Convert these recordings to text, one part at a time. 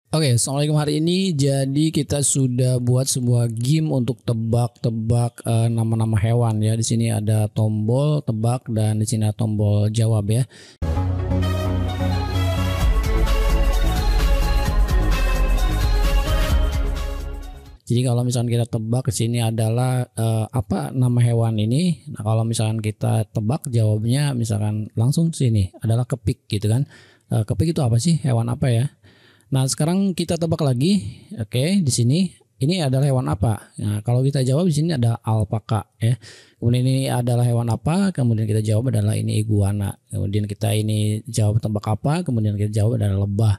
Oke, assalamualaikum. Hari ini jadi kita sudah buat sebuah game untuk tebak-tebak nama-nama hewan ya. Di sini ada tombol tebak dan di sini ada tombol jawab ya. Jadi kalau misalkan kita tebak, ke sini adalah apa nama hewan ini. Nah, kalau misalkan kita tebak jawabnya misalkan langsung sini adalah kepik gitu kan. Kepik itu apa sih? Hewan apa ya? Nah, sekarang kita tebak lagi. Oke, di sini ini adalah hewan apa? Nah, kalau kita jawab di sini ada alpaka ya. Kemudian ini adalah hewan apa? Kemudian kita jawab adalah ini iguana. Kemudian kita ini jawab tebak apa? Kemudian kita jawab adalah lebah.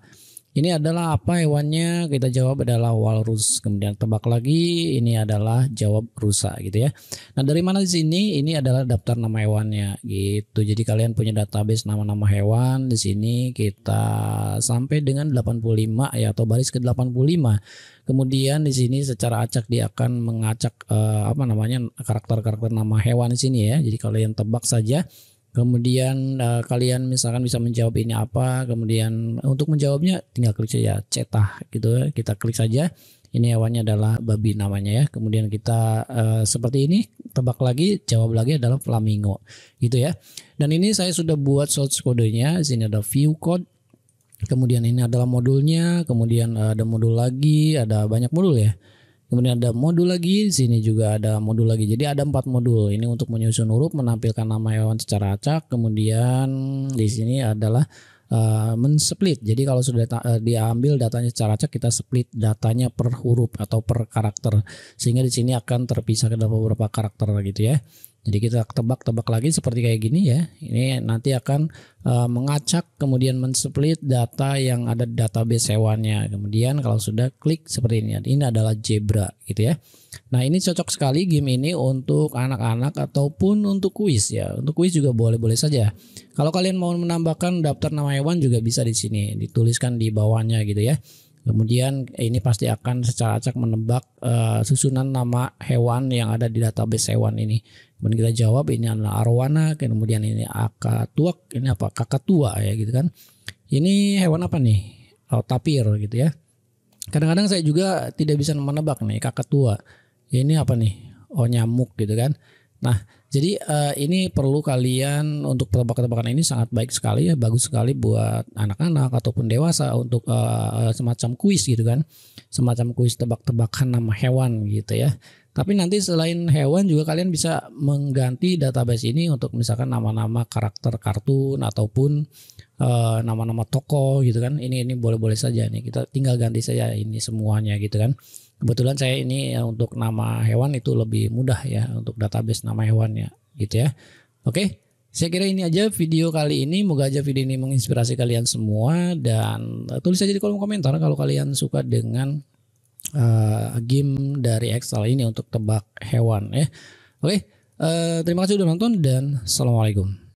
Ini adalah apa hewannya? Kita jawab adalah walrus. Kemudian tebak lagi, ini adalah jawab rusa gitu ya. Nah, dari mana di sini? Ini adalah daftar nama hewannya gitu. Jadi kalian punya database nama-nama hewan. Di sini kita sampai dengan 85 ya, atau baris ke 85. Kemudian di sini secara acak dia akan mengacak apa namanya, karakter-karakter nama hewan di sini ya. Jadi kalian tebak saja. Kemudian kalian misalkan bisa menjawab ini apa, kemudian untuk menjawabnya tinggal klik saja cetak gitu ya. Kita klik saja, ini hewannya adalah babi namanya ya. Kemudian kita seperti ini tebak lagi, jawab lagi adalah flamingo gitu ya. Dan ini saya sudah buat source kodenya. Di sini ada view code, kemudian ini adalah modulnya, kemudian ada modul lagi, ada banyak modul ya. Kemudian ada modul lagi, di sini juga ada modul lagi. Jadi ada 4 modul. Ini untuk menyusun huruf, menampilkan nama hewan secara acak. Kemudian di sini adalah men-split. Jadi kalau sudah diambil datanya secara acak, kita split datanya per huruf atau per karakter. Sehingga di sini akan terpisah ke dalam beberapa karakter gitu ya. Jadi kita tebak-tebak lagi seperti kayak gini ya. Ini nanti akan mengacak kemudian men-split data yang ada di database hewannya. Kemudian kalau sudah klik seperti ini. Ini adalah zebra gitu ya. Nah, ini cocok sekali game ini untuk anak-anak ataupun untuk kuis ya. Untuk kuis juga boleh-boleh saja. Kalau kalian mau menambahkan daftar nama hewan juga bisa di sini, dituliskan di bawahnya gitu ya. Kemudian ini pasti akan secara acak menebak susunan nama hewan yang ada di database hewan ini. Kemudian kita jawab ini adalah arwana, kemudian ini akatuak, ini apa? Kakatua ya gitu kan. Ini hewan apa nih? Oh, tapir gitu ya. Kadang-kadang saya juga tidak bisa menebak nih kakatua. Ini apa nih? Oh, nyamuk gitu kan. Nah, jadi ini perlu kalian untuk tebak-tebakan ini sangat baik sekali ya, bagus sekali buat anak-anak ataupun dewasa untuk semacam kuis gitu kan. Semacam kuis tebak-tebakan nama hewan gitu ya. Tapi nanti selain hewan juga kalian bisa mengganti database ini untuk misalkan nama-nama karakter kartun ataupun nama-nama tokoh gitu kan. Ini boleh-boleh saja nih. Kita tinggal ganti saja ini semuanya gitu kan. Kebetulan saya ini untuk nama hewan itu lebih mudah ya untuk database nama hewannya gitu ya. Oke, saya kira ini aja video kali ini. Moga aja video ini menginspirasi kalian semua dan tulis aja di kolom komentar kalau kalian suka dengan game dari Excel ini untuk tebak hewan ya. Oke, terima kasih sudah nonton dan assalamualaikum.